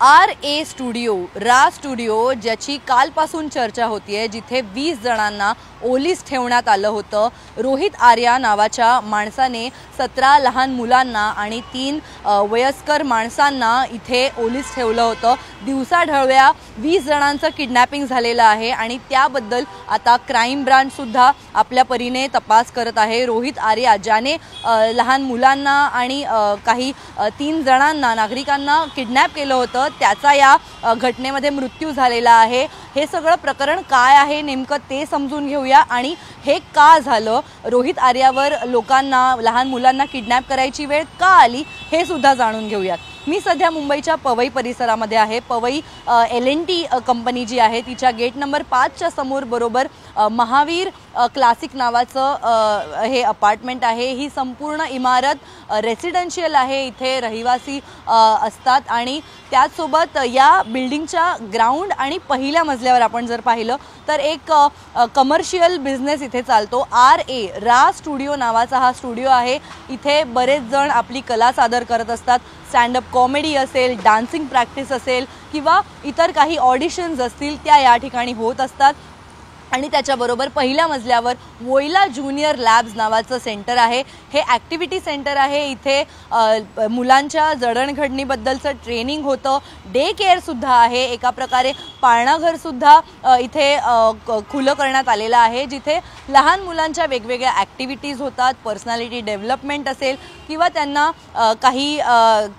RA studio रा studio ज्याची कालपासून चर्चा होतीये, जिथे 20 जणांना ओलीस ठेवण्यात आलं होतं। रोहित आर्या नावाच्या माणसाने 17 लहान मुलांना आणि 3 वयस्कर माणसांना इथे ओलीस ठेवलं होतं। दिवसाढवळ्या 20 जणांचं किडनॅपिंग झालेलं आहे आणि त्याबद्दल आता क्राइम ब्रांच सुद्धा आपल्या परीने तपास करत आहे। रोहित आर्या ज्याने लहान मुलांना आणि काही 3 जणांना नागरिकांना किडनॅप केलं होतं, त्याचा या घटनेमध्ये मृत्यू झालेला आहे। हे सगळं प्रकरण काय आहे नेमकं ते समजून घेऊया आणि हे का झालं, रोहित आर्यावर लोकांना लहान मुलांना किडनॅप करायची वेळ का आली हे सुद्धा जाणून घेऊयात। मी सध्या मुंबईच्या पवई परिसरामध्ये आहे। पवई L&T कंपनी जी आहे तिच्या गेट नंबर 5 च्या समोर बरोबर महावीर क्लासिक नावाचं हे अपार्टमेंट आहे। ही संपूर्ण इमारत रेसिडेन्शियल आहे, इथे रहिवासी असतात आणि त्याचसोबत या बिल्डिंगच्या ग्राउंड आणि पहिल्या मजल्यावर आपण जर पाहिलं तर एक कमर्शियल बिझनेस इथे चालतो। रा स्टुडिओ नावाचा हा स्टुडिओ आहे। इथे बरेच जण आपली कला सादर करत असतात। स्टँड अप कॉमेडी असेल, डान्सिंग प्रॅक्टिस असेल किंवा इतर काही ऑडिशन्स असतील त्या या ठिकाणी होत असतात। आणि त्याच्याबरोबर पहिल्या मजल्यावर वोइला ज्युनियर लॅब्स नावाचं सेंटर आहे। हे ॲक्टिव्हिटी सेंटर आहे। इथे मुलांच्या जडणघडणीबद्दलचं ट्रेनिंग होतं। डे केअर सुद्धा आहे। एका प्रकारे पाळणाघर सुद्धा इथे खुलं करण्यात आलेलं आहे, जिथे लहान मुलांच्या वेगवेगळ्या ॲक्टिव्हिटीज होतात। पर्सनॅलिटी डेव्हलपमेंट असेल किंवा त्यांना काही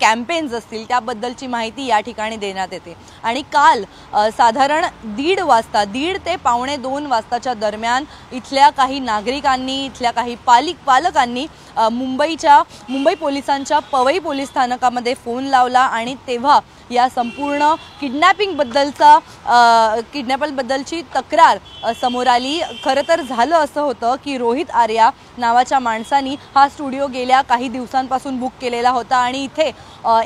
कॅम्पेन्स असतील त्याबद्दलची माहिती या ठिकाणी देण्यात येते। आणि काल साधारण 1:30 ते 1:45 वाजताच्या दरम्यान इथल्या काही नागरिकांनी, इथल्या काही पालकांनी मुंबई पोलिसांच्या पवई पोलीस स्थानकामध्ये फोन लावला आणि तेव्हा या संपूर्ण किडनॅपिंगबद्दलची तक्रार समोर आली। खरं तर झालं असं होतं की रोहित आर्या नावाच्या माणसानी हा स्टुडिओ गेल्या काही दिवसांपासून बुक केलेला होता आणि इथे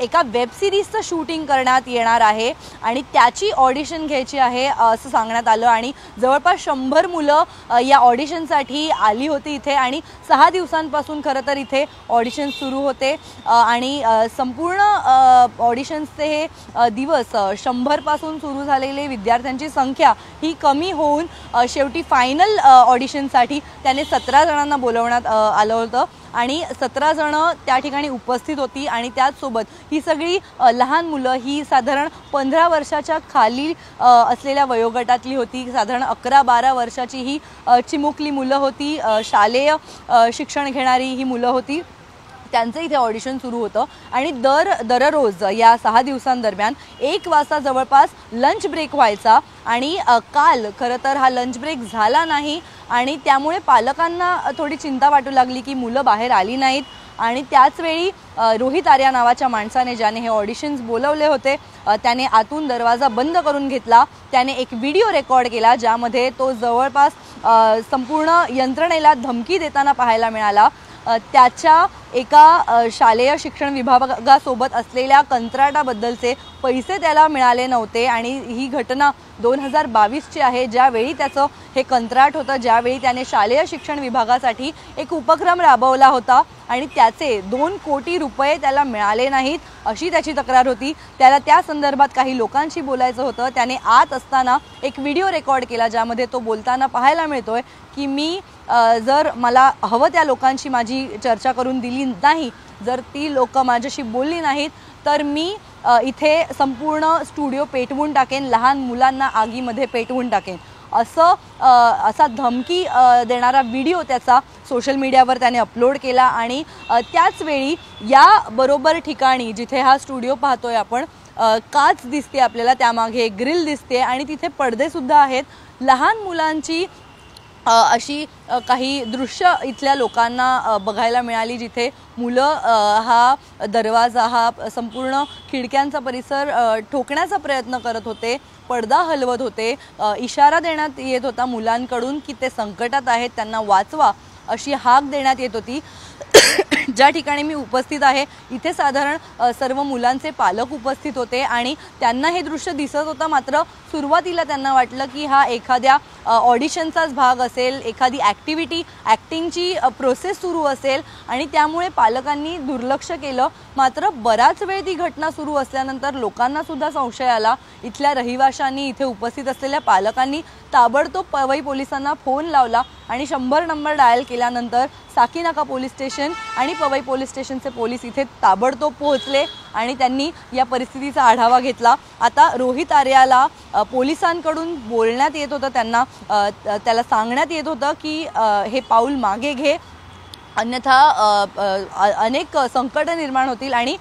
एका वेब सिरीजचं शूटिंग करण्यात येणार आहे आणि त्याची ऑडिशन घ्यायची आहे असं सांगण्यात आलं। आणि जवळपास 100 मुलं या ऑडिशनसाठी आली होती इथे आणि 6 दिवसांपासून खरं तर इथे ऑडिशन सुरू होते आणि संपूर्ण ऑडिशन्सचे हे दिवस 100 पासून सुरू झालेले विद्यार्थ्यांची संख्या ही कमी होऊन शेवटी फायनल ऑडिशनसाठी त्याने 17 जणांना बोलवण्यात आलं होतं आणि 17 जण त्या ठिकाणी उपस्थित होती आणि त्याचसोबत ही सगळी लहान मुलं ही साधारण 15 वर्षाच्या खाली असलेल्या वयोगटातली होती। साधारण 11-12 वर्षाची ही चिमुकली मुलं होती, शालेय शिक्षण घेणारी ही मुलं होती। त्यांचं इथे ऑडिशन सुरू होतं आणि दररोज या 6 दिवसांदरम्यान 1 वाजता जवळपास लंच ब्रेक व्हायचा आणि काल खरं तर हा लंच ब्रेक झाला नाही आणि त्यामुळे पालकांना थोडी चिंता वाटू लागली की मुलं बाहेर आली नाहीत। आणि त्याचवेळी रोहित आर्या नावाच्या माणसाने, ज्याने हे ऑडिशन्स बोलवले होते, त्याने आतून दरवाजा बंद करून घेतला। त्याने एक व्हिडिओ रेकॉर्ड केला ज्यामध्ये तो जवळपास संपूर्ण यंत्रणेला धमकी देताना पाहायला मिळाला। त्याच्या एका शालेय शिक्षण विभागासोबत असलेल्या कंत्राटाबद्दलचे पैसे त्याला मिळाले नव्हते आणि ही घटना 2022 ची आहे, ज्यावेळी त्याचं हे कंत्राट होतं, ज्यावेळी त्याने शालेय शिक्षण विभागासाठी एक उपक्रम राबवला होता आणि त्याचे 2 कोटी रुपये त्याला मिळाले नाहीत अशी त्याची तक्रार होती। त्याला त्या संदर्भात काही लोकांशी बोलायचं होतं। त्याने आत असताना एक व्हिडिओ रेकॉर्ड केला ज्यामध्ये तो बोलताना पाहायला मिळतोय की मी जर मला हवं त्या लोकांशी माझी चर्चा करून दिली नाही, जर ती लोक माझ्याशी बोलली नाहीत तर मी इथे संपूर्ण स्टुडिओ पेटवून टाकेन, लहान मुलांना आगीमध्ये पेटवून टाकेन असा धमकी देणारा व्हिडिओ त्याचा सोशल मीडियावर त्याने अपलोड केला। आणि त्याचवेळी या बरोबर ठिकाणी जिथे हा स्टुडिओ पाहतोय आपण, काच दिसते आपल्याला, त्यामागे ग्रिल दिसते आणि तिथे पडदे सुद्धा आहेत। लहान मुलांची अशी काही दृश्य इथल्या लोकांना बघायला मिळाली, जिथे मुलं हा दरवाजा, हा संपूर्ण खिडक्यांचा परिसर ठोकण्याचा प्रयत्न करत होते, पडदा हलवत होते, इशारा देण्यात येत होता मुलांकडून की ते संकटात आहेत, त्यांना वाचवा अशी हाक देण्यात येत होती। ज्या ठिकाणी मी उपस्थित आहे इथे साधारण सर्व मुलांचे पालक उपस्थित होते आणि त्यांना हे दृश्य दिसत होतं। मात्र सुरुवातीला त्यांना वाटलं की हा एखाद्या ऑडिशनचाच भाग असेल, एखादी ॲक्टिंगची प्रोसेस सुरू असेल आणि त्यामुळे पालकांनी दुर्लक्ष केलं। मात्र बराच वेळ ती घटना सुरू असल्यानंतर लोकांना सुद्धा संशय आला। इथल्या रहिवाशांनी, इथे उपस्थित असलेल्या पालकांनी ताबडतोब पवई पोलिसांना फोन लावला आणि 100 नंबर डायल केल्यानंतर साकीनाका पोलीस स्टेशन आणि पवई पोलीस स्टेशनचे पोलीस इथे ताबडतोब पोहोचले आणि त्यांनी या परिस्थितीचा आढावा घेतला। आता रोहित आर्याला पोलिसांकडून बोलण्यात येत होतं, त्याला सांगण्यात येत होतं की हे पाऊल मागे घे, अन्यथा अनेक संकट निर्माण होतील आणि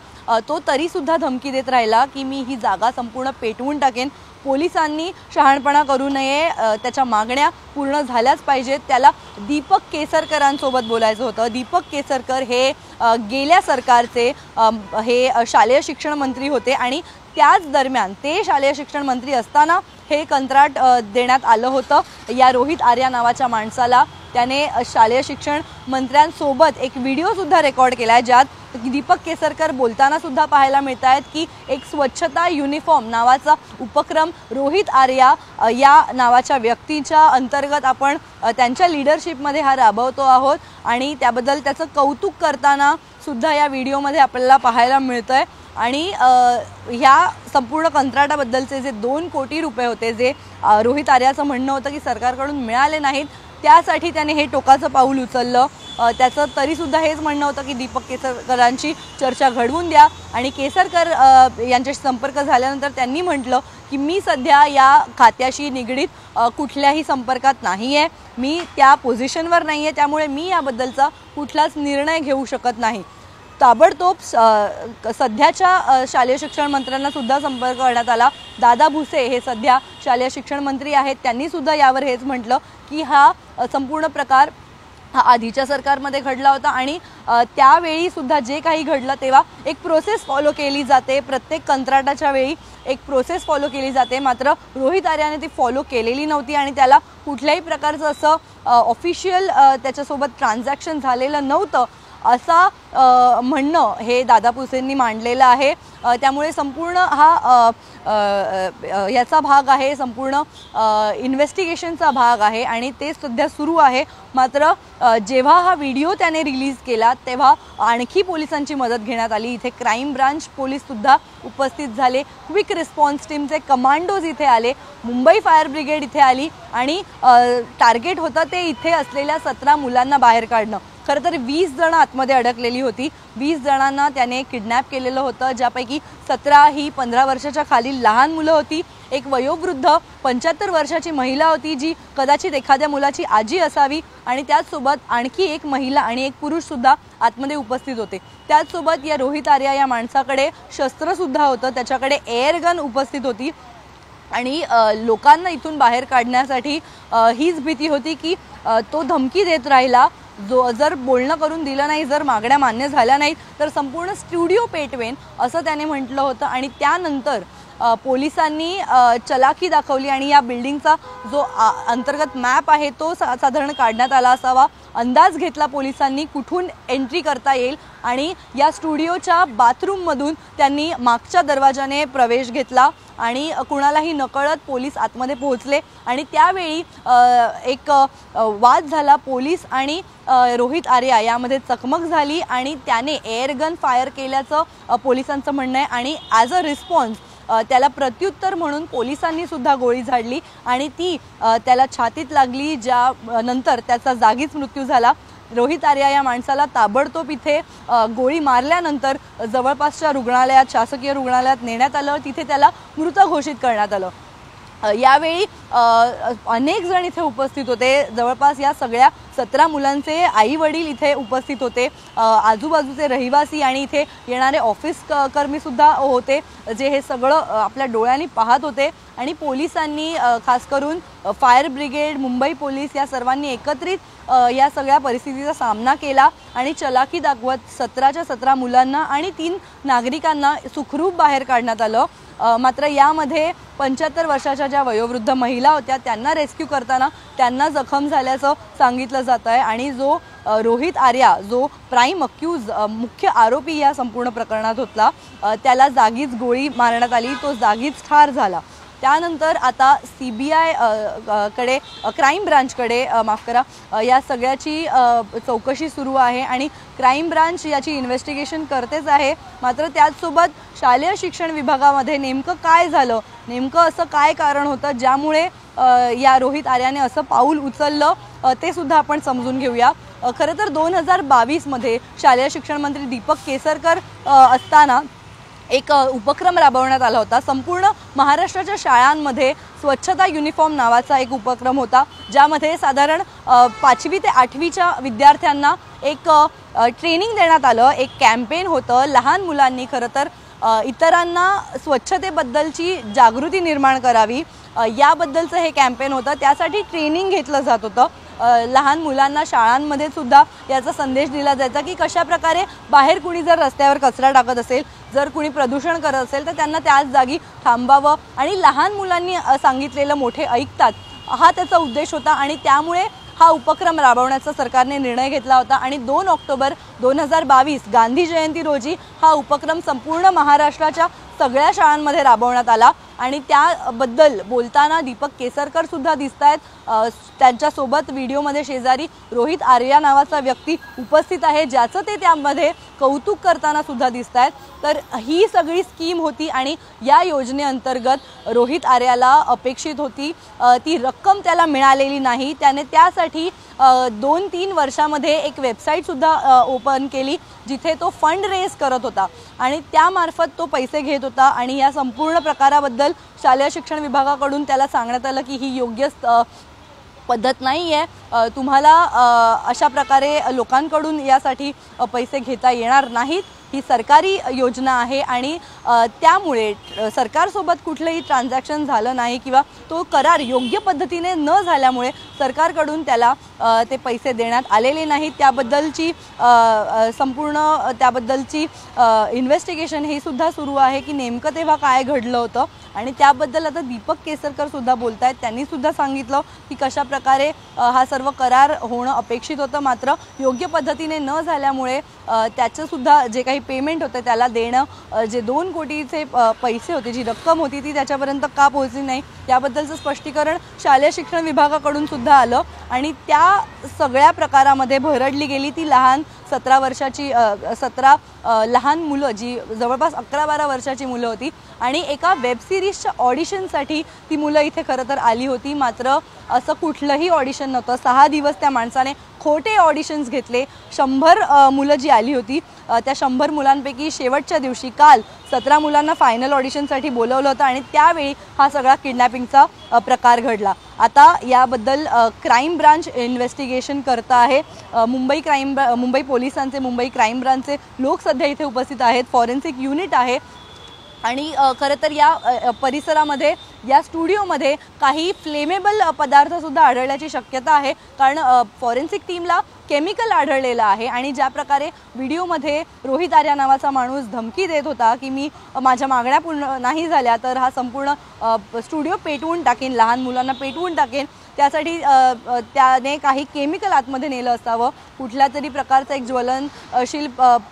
तो तरीसुद्धा धमकी देत राहिला की मी ही जागा संपूर्ण पेटवून टाकेन। पोलिसांनी शहाणपणा करू नये, त्याच्या मागण्या पूर्ण झाल्याच पाहिजेत। त्याला दीपक केसरकरांसोबत बोलायचं होतं। दीपक केसरकर हे गेल्या सरकारचे हे शालेय शिक्षण मंत्री होते आणि त्याच दरम्यान ते शालेय शिक्षण मंत्री असताना हे कंत्राट देण्यात आलं होतं या रोहित आर्या नावाच्या माणसाला। त्याने शालेय शिक्षण मंत्र्यांसोबत एक व्हिडिओ सुद्धा रेकॉर्ड केलाय, ज्यात दीपक केसरकर बोलताना सुद्धा पाहायला मिळत आहेत की एक स्वच्छता युनिफॉर्म नावाचा उपक्रम रोहित आर्या या नावाच्या व्यक्तीच्या अंतर्गत आपण त्यांच्या लीडरशिपमध्ये हा राबवतो आहोत आणि त्याबद्दल त्याचं कौतुक करताना सुद्धा या व्हिडिओमध्ये आपल्याला पाहायला मिळतंय। आणि ह्या संपूर्ण कंत्राटाबद्दलचे जे 2 कोटी रुपये होते, जे रोहित आर्याचं म्हणणं होतं की सरकारकडून मिळाले नाहीत, त्यासाठी त्याने हे टोकाचं पाऊल उचललं। त्याचं तरीसुद्धा हेच म्हणणं होतं की दीपक केसरकरांची चर्चा घडवून द्या आणि केसरकर यांच्याशी संपर्क झाल्यानंतर त्यांनी म्हटलं की मी सध्या या खात्याशी निगडीत कुठल्याही संपर्कात नाही आहे, मी त्या पोझिशनवर नाही आहे, त्यामुळे मी याबद्दलचा कुठलाच निर्णय घेऊ शकत नाही। ताबडतोब सध्याच्या शालेय शिक्षण मंत्र्यांना सुद्धा संपर्क करण्यात आला। दादा भुसे हे सध्या शालेय शिक्षण मंत्री आहेत, त्यांनी सुद्धा यावर हेच म्हटलं की हा संपूर्ण प्रकार हा आधीच्या सरकारमध्ये घडला होता आणि त्यावेळी सुद्धा जे काही घडलं तेव्हा एक प्रोसेस फॉलो केली जाते, प्रत्येक कंत्राटाच्या वेळी एक प्रोसेस फॉलो केली जाते। मात्र रोहित आर्याने ती फॉलो केलेली नव्हती आणि त्याला कुठल्याही प्रकारचं असं ऑफिशियल त्याच्यासोबत ट्रान्झॅक्शन झालेलं नव्हतं असा म्हणणं हे दादा भुसेंनी मांडलेलं आहे। त्यामुळे संपूर्ण हा याचा भाग आहे, संपूर्ण इन्व्हेस्टिगेशनचा भाग आहे आणि ते सध्या सुरू आहे। मात्र जेव्हा हा व्हिडिओ त्याने रिलीज केला तेव्हा आणखी पोलिसांची मदत घेण्यात आली। इथे क्राईम ब्रांच पोलीस सुद्धा उपस्थित झाले, क्विक रिस्पॉन्स टीमचे कमांडोज इथे आले, मुंबई फायर ब्रिगेड इथे आली आणि टार्गेट होतं ते इथे असलेल्या 17 मुलांना बाहेर काढणं। खरं तर 20 जण आतमध्ये अडकलेली होती, 20 जणांना त्याने किडनॅप केलेलं होतं, ज्यापैकी 17 ही 15 वर्षाच्या खालील लहान मुलं होती, एक वयोवृद्ध 75 वर्षाची महिला होती जी कदाचित एखाद्या मुलाची आजी असावी आणि त्याचसोबत आणखी एक महिला आणि एक पुरुष सुद्धा आतमध्ये उपस्थित होते। त्याचसोबत या रोहित आर्या या माणसाकडे शस्त्र सुद्धा होतं, त्याच्याकडे एअरगन उपस्थित होती आणि लोकांना इथून बाहेर काढण्यासाठी हीच भीती होती की तो धमकी देत राहिला, जर बोलणं करून दिलं नाही, जर मागण्या मान्य झाल्या नाहीत तर संपूर्ण स्टुडिओ पेटवेन असं त्याने म्हटलं होतं। आणि त्यानंतर पोलिसांनी चलाखी दाखवली आणि या बिल्डिंगचा जो अंतर्गत मॅप आहे तो साधारण काढण्यात आला असावा, अंदाज घेतला पोलिसांनी कुठून एंट्री करता येईल आणि या स्टुडिओच्या बाथरूममधून त्यांनी मागच्या दरवाजाने प्रवेश घेतला आणि कुणालाही नकळत पोलीस आतमध्ये पोहोचले आणि त्यावेळी एक वाद झाला। पोलीस आणि रोहित आर्या यामध्ये चकमक झाली आणि त्याने एअरगन फायर केल्याचं पोलिसांचं म्हणणं आहे आणि ॲज अ रिस्पॉन्स त्याला प्रत्युत्तर म्हणून पोलिसांनी सुद्धा गोळी झाडली आणि ती त्याला छातीत लागली, ज्या नंतर त्याचा जागीच मृत्यू झाला। रोहित आर्या या माणसाला ताबडतोब इथे गोळी मारल्यानंतर जवळपासच्या रुग्णालयात, शासकीय रुग्णालयात नेण्यात आलं, तिथे त्याला मृत घोषित करण्यात आलं। यावेळी अनेक जण इथे उपस्थित होते, जवळपास या सगळ्या 17 मुलांचे आई वडील इथे उपस्थित होते, आजूबाजूचे रहिवासी आणि इथे येणारे ऑफिस कर्मी सुद्धा होते, जे हे सगळं आपल्या डोळ्यांनी पाहत होते आणि पोलिसांनी खास करून फायर ब्रिगेड, मुंबई पोलीस या सर्वांनी एकत्रित या सगळ्या परिस्थितीचा सामना केला आणि चलाकी दाखवत 17च्या 17 मुलांना आणि 3 नागरिकांना सुखरूप बाहेर काढण्यात आलं। मात्र यामध्ये 75 वर्षाच्या ज्या वयोवृद्ध महिला होत्या त्यांना रेस्क्यू करताना त्यांना जखम झाल्याचं सांगितलं जात आहे आणि जो रोहित आर्या जो प्राइम अक्यूज मुख्य आरोपी या संपूर्ण प्रकरणात होता त्याला जागीच गोळी मारण्यात आली, तो जागीच ठार झाला। त्यानंतर आता CBI कडे क्राईम ब्रांचकडे माफ करा या सगळ्याची चौकशी सुरू आहे आणि क्राईम ब्रांच याची इन्व्हेस्टिगेशन करतेच आहे। मात्र त्याचसोबत शालेय शिक्षण विभागामध्ये नेमकं काय झालं, नेमकं असं काय कारण होतं ज्यामुळे या रोहित आर्याने असं पाऊल उचललं ते सुद्धा आपण समजून घेऊया। खरं तर 2022 मध्ये शालेय शिक्षण मंत्री दीपक केसरकर असताना एक उपक्रम राबवण्यात आला होता। संपूर्ण महाराष्ट्राच्या शाळांमध्ये स्वच्छता युनिफॉर्म नावाचा एक उपक्रम होता ज्यामध्ये साधारण 5वी ते 8वीच्या विद्यार्थ्यांना एक ट्रेनिंग देण्यात आलं, एक कॅम्पेन होतं। लहान मुलांनी खरं तर इतरांना स्वच्छतेबद्दलची जागृती निर्माण करावी याबद्दलचं हे कॅम्पेन होतं। त्यासाठी ट्रेनिंग घेतलं जात होतं। लहान मुलांना शाळांमध्ये सुद्धा याचा संदेश दिला जायचा की कशा प्रकारे बाहेर कुणी जर रस्त्यावर कचरा टाकत असेल, जर कुणी प्रदूषण करत असेल तर त्यांना त्याच जागी थांबावं आणि लहान मुलांनी सांगितलेलं मोठे ऐकतात हा त्याचा उद्देश होता आणि त्यामुळे हा उपक्रम राबवण्याचा सरकारने निर्णय घेतला होता आणि 2 ऑक्टोबर 2022 गांधी जयंती रोजी हा उपक्रम संपूर्ण महाराष्ट्राच्या सगळ्या शाळांमध्ये राबवण्यात आला आणि त्याबद्दल बोलताना दीपक केसरकर सुद्धा दिसतायत। त्यांच्यासोबत व्हिडिओमध्ये शेजारी रोहित आर्या नावाचा व्यक्ती उपस्थित आहे ज्याचं ते त्यामध्ये कौतुक करताना सुद्धा दिसतायत। तर ही सगळी स्कीम होती आणि या योजनेअंतर्गत रोहित आर्याला अपेक्षित होती ती रक्कम त्याला मिळालेली नाही। त्याने त्यासाठी 2-3 वर्षामध्ये एक वेबसाईट सुद्धा ओपन केली जिथे तो फंड रेज करत होता आणि त्यामार्फत तो पैसे घेत होता आणि या संपूर्ण प्रकाराबद्दल शालेय शिक्षण विभागाकडून त्याला सांगण्यात आलं की ही योग्य पद्धत नाही आहे, तुम्हाला अशा प्रकारे लोकांकडून यासाठी पैसे घेता येणार नाहीत, ही सरकारी योजना आहे आणि त्यामुळे सरकारसोबत कुठलेही ट्रान्झॅक्शन झालं नाही किंवा तो करार योग्य पद्धतीने न झाल्यामुळे सरकारकडून त्याला ते पैसे देण्यात आलेले नाहीत। त्याबद्दलची संपूर्ण त्याबद्दलची इन्व्हेस्टिगेशन हे सुद्धा सुरू आहे की नेमकं तेव्हा काय घडलं होतं आणि त्याबद्दल आता दीपक केसरकर सुद्धा बोलतायत। त्यांनी सुद्धा सांगितलं की कशा प्रकारे हा सर्व करार होणं अपेक्षित होतं मात्र योग्य पद्धतीने न झाल्यामुळे त्याचं सुद्धा जे काही पेमेंट होतं त्याला देणं, जे 2 कोटीचे पैसे होते, जी रक्कम होती ती त्याच्यापर्यंत का पोहोचली नाही याबद्दलचं स्पष्टीकरण शालेय शिक्षण विभागाकडून सुद्धा आलं आणि त्या सगळ्या प्रकारामध्ये भरडली गेली ती लहान 17 वर्षाची 17 लहान मुलं जी जवळपास 11-12 वर्षाची मुलं होती आणि एका वेब सिरीजच्या ऑडिशनसाठी ती मुलं इथे खरं तर आली होती। मात्र असं कुठलंही ऑडिशन नव्हतं। 6 दिवस त्या माणसाने खोटे ऑडिशन्स घेतले। 100 मुलं जी आली होती त्या 100 मुलांपैकी शेवटच्या दिवशी काल 17 मुलांना फायनल ऑडिशनसाठी बोलवलं होतं आणि त्यावेळी हा सगळा किडनॅपिंगचा प्रकार घडला। आता याबद्दल क्राईम ब्रांच इन्व्हेस्टिगेशन करत आहे। मुंबई पोलिसांचे, मुंबई क्राईम ब्रांचचे लोक सध्या इथे उपस्थित आहेत, फॉरेन्सिक युनिट आहे आणि खरं तर या परिसरामध्ये या स्टुडिओमध्ये काही फ्लेमेबल पदार्थसुद्धा आढळण्याची शक्यता आहे कारण फॉरेन्सिक टीमला केमिकल आढळलेलं आहे आणि ज्या प्रकारे व्हिडिओमध्ये रोहित आर्या नावाचा माणूस धमकी देत होता की मी माझ्या मागण्या पूर्ण नाही झाल्या तर हा संपूर्ण स्टुडिओ पेटवून टाकेन, लहान मुलांना पेटवून टाकेन, त्यासाठी त्याने काही केमिकल आतमध्ये नेलं असावं, कुठल्या तरी प्रकारचा एक ज्वलनशील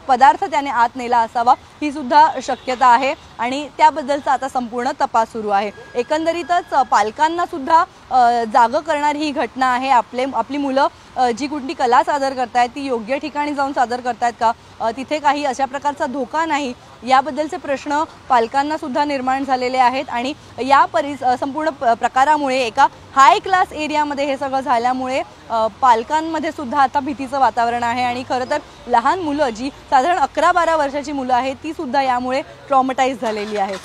पदार्थ त्याने आत नेला असावा ही सुद्धा शक्यता आहे आणि त्याबद्दलचा आता संपूर्ण तपास सुरू आहे। एकंदरीतच पालकांना सुद्धा जागं करणारी ही घटना आहे। आपली मुलं जी कुठली कला सादर करतायत ती योग्य ठिकाणी जाऊन सादर करतायत का, तिथे काही अशा प्रकारचा धोका नाही याबद्दलचे प्रश्न पालकांना सुद्धा निर्माण झालेले आहेत आणि या संपूर्ण प्रकारामुळे एका हाय क्लास एरियामध्ये हे सगळं झाल्यामुळे पालकांमध्ये सुद्धा आता भीतीचं वातावरण आहे आणि खरं तर लहान मुलं जी साधारण 11-12 वर्षाची मुलं आहेत ती सुद्धा यामुळे ट्रॉमटाईज झालेली आहेत।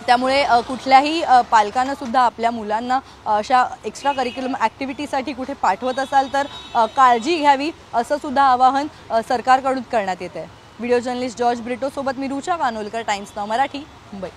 त्यामुळे कुठल्याही पालकांना सुद्धा आपल्या मुलांना अशा एक्स्ट्रा करिक्युलम ॲक्टिव्हिटीसाठी कुठे पाठवत असाल तर काळजी घ्यावी असं सुद्धा आवाहन सरकारकडून करण्यात येते। व्हिडिओ जर्नलिस्ट जॉर्ज ब्रिटो सोबत मी रुचा कानोलकर, टाइम्स नाऊ मराठी, मुंबई।